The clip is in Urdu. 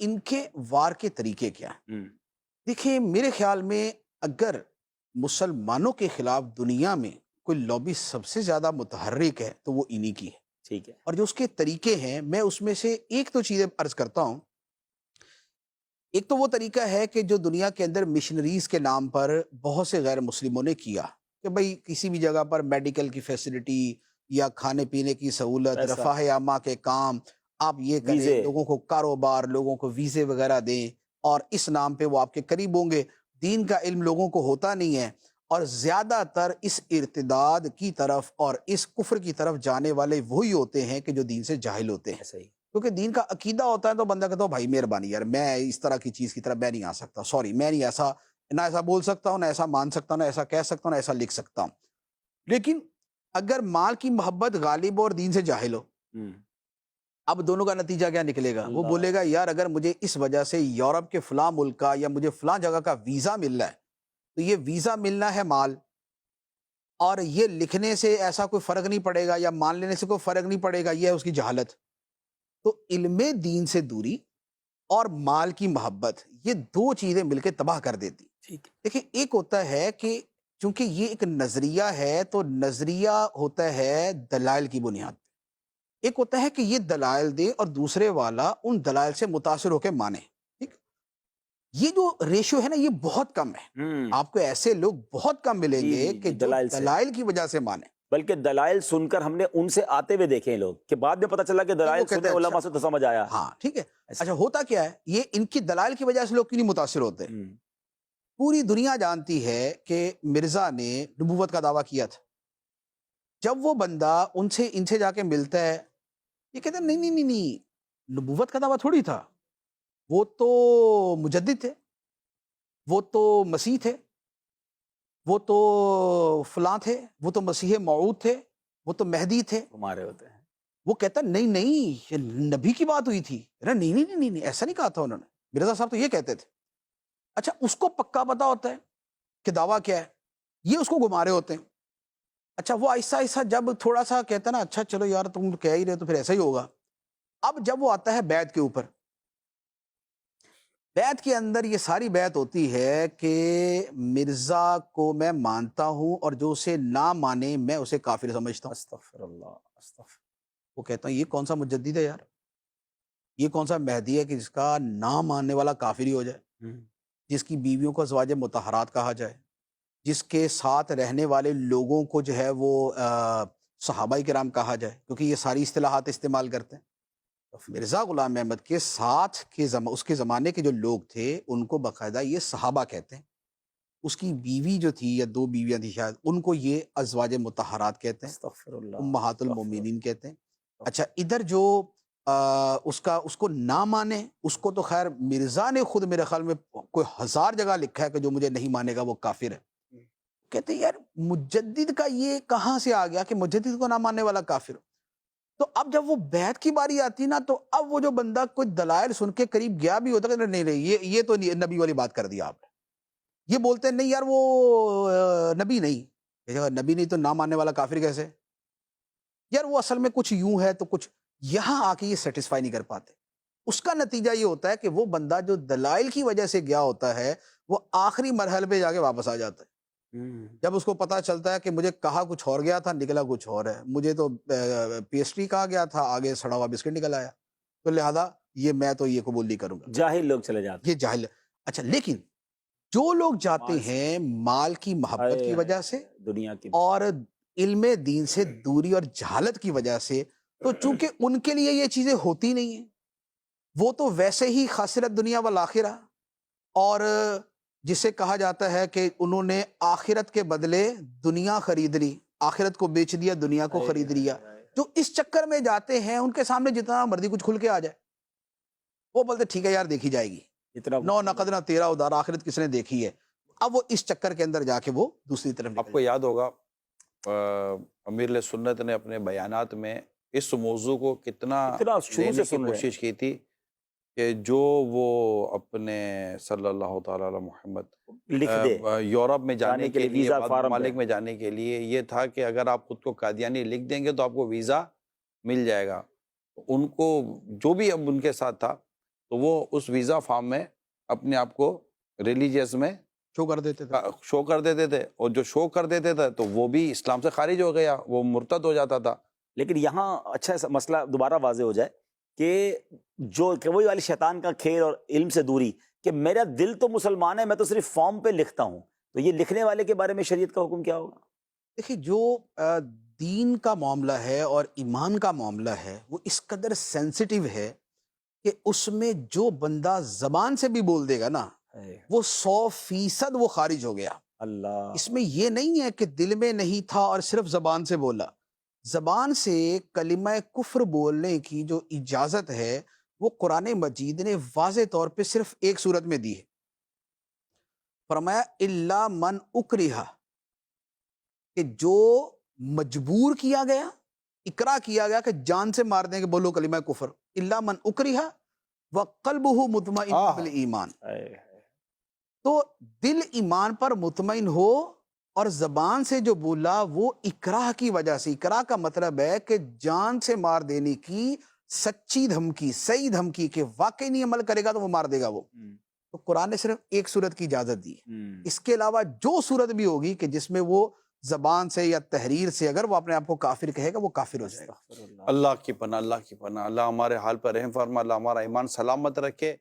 ان کے وار کے طریقے کیا ہیں؟ دیکھیں میرے خیال میں اگر مسلمانوں کے خلاف دنیا میں کوئی لابی سب سے زیادہ متحرک ہے تو وہ انہی کی ہے، ٹھیک ہے. اور جو اس کے طریقے ہیں میں اس میں سے ایک تو چیزیں عرض کرتا ہوں. ایک تو وہ طریقہ ہے کہ جو دنیا کے اندر مشنریز کے نام پر بہت سے غیر مسلموں نے کیا کہ بھئی کسی بھی جگہ پر میڈیکل کی فیسلٹی یا کھانے پینے کی سہولت، پیسہ، رفاہ عامہ کے کام آپ یہ کریں، ویزے. لوگوں کو کاروبار، لوگوں کو ویزے وغیرہ دیں، اور اس نام پہ وہ آپ کے قریب ہوں گے. دین کا علم لوگوں کو ہوتا نہیں ہے، اور زیادہ تر اس ارتداد کی طرف اور اس کفر کی طرف جانے والے وہی ہوتے ہیں کہ جو دین سے جاہل ہوتے ہیں. ایسا ہی. کیونکہ دین کا عقیدہ ہوتا ہے تو بندہ کہتا ہو بھائی مہربانی یار میں اس طرح کی چیز کی طرف میں نہیں آ سکتا، سوری میں نہیں ایسا، نہ ایسا بول سکتا ہوں، نہ ایسا مان سکتا ہوں، نہ ایسا کہہ سکتا ہوں، نہ ایسا لکھ سکتا ہوں. لیکن اگر مال کی محبت غالب ہو اور دین سے جاہل ہو، اب دونوں کا نتیجہ کیا نکلے گا؟ وہ بولے گا یار اگر مجھے اس وجہ سے یورپ کے فلاں ملک کا یا مجھے فلاں جگہ کا ویزا مل رہا ہے تو یہ ویزا ملنا ہے مال، اور یہ لکھنے سے ایسا کوئی فرق نہیں پڑے گا یا مان لینے سے کوئی فرق نہیں پڑے گا، یہ ہے اس کی جہالت. تو علم دین سے دوری اور مال کی محبت یہ دو چیزیں مل کے تباہ کر دیتی. ٹھیک ہے. دیکھیں ایک ہوتا ہے کہ چونکہ یہ ایک نظریہ ہے تو نظریہ ہوتا ہے دلائل کی بنیاد پہ. ایک ہوتا ہے کہ یہ دلائل دے اور دوسرے والا ان دلائل سے متاثر ہو کے مانے. ٹھیک، یہ جو ریشو ہے نا یہ بہت کم ہے. آپ کو ایسے لوگ بہت کم ملیں گے کہ جو دلائل کی وجہ سے مانے. بلکہ دلائل سن کر ہم نے ان سے آتے ہوئے دیکھے ہیں لوگ کہ بعد میں پتہ چلا کہ دلائل سنے علماء سے تو سمجھ آیا. ہاں ٹھیک ہے. اچھا ہوتا کیا ہے، یہ ان کی دلائل کی وجہ سے لوگ کیوں نہیں متاثر ہوتے؟ پوری دنیا جانتی ہے کہ مرزا نے نبوت کا دعویٰ کیا تھا. جب وہ بندہ ان سے جا کے ملتا ہے، یہ کہتے ہیں نہیں نہیں نہیں نہیں، نبوت کا دعویٰ تھوڑی تھا، وہ تو مجدد تھے، وہ تو مسیح تھے، وہ تو فلاں تھے، وہ تو مسیح موعود تھے، وہ تو مہدی تھے. ہمارے ہوتے ہیں. وہ کہتا نہیں نہیں یہ نبی کی بات ہوئی تھی. نہیں نہیں نہیں نہیں نہیں ایسا نہیں کہا تھا انہوں نے، مرزا صاحب تو یہ کہتے تھے. اچھا اس کو پکا پتا ہوتا ہے کہ دعویٰ کیا ہے، یہ اس کو گھما رہے ہوتے ہیں. اچھا وہ ایسا ایسا جب تھوڑا سا کہتا ہے نا اچھا چلو یار تم کہہ ہی رہے تو پھر ایسا ہی ہوگا. اب جب وہ آتا ہے بیعت کے اوپر، بیعت کے اندر یہ ساری بیعت ہوتی ہے کہ مرزا کو میں مانتا ہوں اور جو اسے نہ مانے میں اسے کافر سمجھتا ہوں. استغفر اللہ استغفر. وہ کہتا ہوں یہ کون سا مجدد ہے یار، یہ کون سا مہدی ہے کہ جس کا نہ ماننے والا کافر ہی ہو جائے، جس کی بیویوں کو ازواج مطہرات کہا جائے، جس کے ساتھ رہنے والے لوگوں کو جو ہے وہ صحابہ کرام کہا جائے، کیونکہ یہ ساری اصطلاحات استعمال کرتے ہیں. مرزا غلام احمد کے ساتھ اس کے زمانے کے جو لوگ تھے ان کو باقاعدہ یہ صحابہ کہتے ہیں. اس کی بیوی جو تھی یا دو بیویاں تھی شاید ان کو یہ ازواج مطہرات کہتے ہیں، استغفر اللہ امہات المومنین کہتے ہیں. اچھا ادھر جو اس کو نہ مانے، اس کو تو خیر مرزا نے خود میرے خیال میں کوئی 1000 جگہ لکھا ہے کہ جو مجھے نہیں مانے گا وہ کافر ہے. کہتے ہیں یار مجدد کا یہ کہاں سے آ گیا کہ مجدد کو نہ ماننے والا کافر ہو. تو اب جب وہ بیعت کی باری آتی نا تو اب وہ جو بندہ کوئی دلائل سن کے قریب گیا بھی ہوتا کہ نہیں نہیں یہ تو نبی والی بات کر دی آپ نے. یہ بولتے ہیں نہیں یار وہ نبی نہیں، نبی نہیں تو نہ ماننے والا کافر کیسے؟ یار وہ اصل میں کچھ یوں ہے تو کچھ یہاں آ کے یہ سیٹسفائی نہیں کر پاتے. اس کا نتیجہ یہ ہوتا ہے کہ وہ بندہ جو دلائل کی وجہ سے گیا ہوتا ہے وہ آخری مرحلے پہ جا کے واپس آ جاتا ہے. جب اس کو پتا چلتا ہے کہ مجھے کہا کچھ اور گیا تھا نکلا کچھ اور ہے، مجھے تو پیسٹری کہا گیا تھا آگے سڑا ہوا بسکٹ نکل آیا، تو لہذا میں تو یہ قبول نہیں کروں گا. جاہل لوگ چلے جاتے یہ جاہل. اچھا لیکن جو لوگ جاتے ہیں مال کی محبت کی وجہ سے دنیا کی اور علم دین سے دوری اور جہالت کی وجہ سے، تو چونکہ ان کے لیے یہ چیزیں ہوتی نہیں ہیں، وہ تو ویسے ہی خاسرت دنیا والآخرہ، اور جسے کہا جاتا ہے کہ انہوں نے آخرت کے بدلے دنیا خرید لی، آخرت کو بیچ دیا دنیا کو خرید لیا. جو اس چکر میں جاتے ہیں ان کے سامنے جتنا مرضی کچھ کھل کے آ جائے وہ بولتے ٹھیک ہے یار دیکھی جائے گی، نو نقد نہ تیرا ادار، آخرت کس نے دیکھی ہے. اب وہ اس چکر کے اندر جا کے وہ دوسری طرف. آپ کو یاد ہوگا امیر علیہ سنت نے اپنے بیانات میں اس موضوع کو کتنا شروع سے کوشش کی تھی کہ جو وہ اپنے صلی اللہ تعالی علی محمد لکھ دے یورپ میں جانے کے لیے، ویزا بعض ممالک میں جانے کے لیے، یہ تھا کہ اگر آپ خود کو قادیانی لکھ دیں گے تو آپ کو ویزا مل جائے گا. ان کو جو بھی اب ان کے ساتھ تھا تو وہ اس ویزا فارم میں اپنے آپ کو ریلیجیس میں شو کر دیتے تھے. شو کر دیتے تھے، اور جو شو کر دیتے تھے تو وہ بھی اسلام سے خارج ہو گیا، وہ مرتد ہو جاتا تھا. لیکن یہاں اچھا سا مسئلہ دوبارہ واضح ہو جائے کہ کہ وہی والی شیطان کا کھیل اور علم سے دوری، کہ میرا دل تو مسلمان ہے، میں تو صرف فارم پہ لکھتا ہوں، تو یہ لکھنے والے کے بارے میں شریعت کا حکم کیا ہوگا؟ دیکھیے جو دین کا معاملہ ہے اور ایمان کا معاملہ ہے وہ اس قدر سینسیٹیو ہے کہ اس میں جو بندہ زبان سے بھی بول دے گا نا وہ 100% وہ خارج ہو گیا. اللہ، اس میں یہ نہیں ہے کہ دل میں نہیں تھا اور صرف زبان سے بولا. زبان سے کلمہ کفر بولنے کی جو اجازت ہے وہ قرآن مجید نے واضح طور پہ صرف ایک صورت میں دی ہے. فرمایا الا من اکرہ، کہ جو مجبور کیا گیا، اکرا کیا گیا کہ جان سے مار دیں کہ بولو کلمہ کفر. الا من اکرہ وقلبہ مطمئن بالایمان، تو دل ایمان پر مطمئن ہو اور زبان سے جو بولا وہ اکراہ کی وجہ سے. اکراہ کا مطلب ہے کہ جان سے مار دینے کی سچی دھمکی، صحیح دھمکی، کہ واقعی نہیں عمل کرے گا تو وہ مار دے گا وہ. تو قرآن نے صرف ایک صورت کی اجازت دی ہے. اس کے علاوہ جو صورت بھی ہوگی کہ جس میں وہ زبان سے یا تحریر سے اگر وہ اپنے آپ کو کافر کہے گا وہ کافر ہو جائے گا. اللہ کی پناہ، اللہ کی پناہ. اللہ ہمارے حال پر رحم فرما، اللہ ہمارا ایمان سلامت رکھے.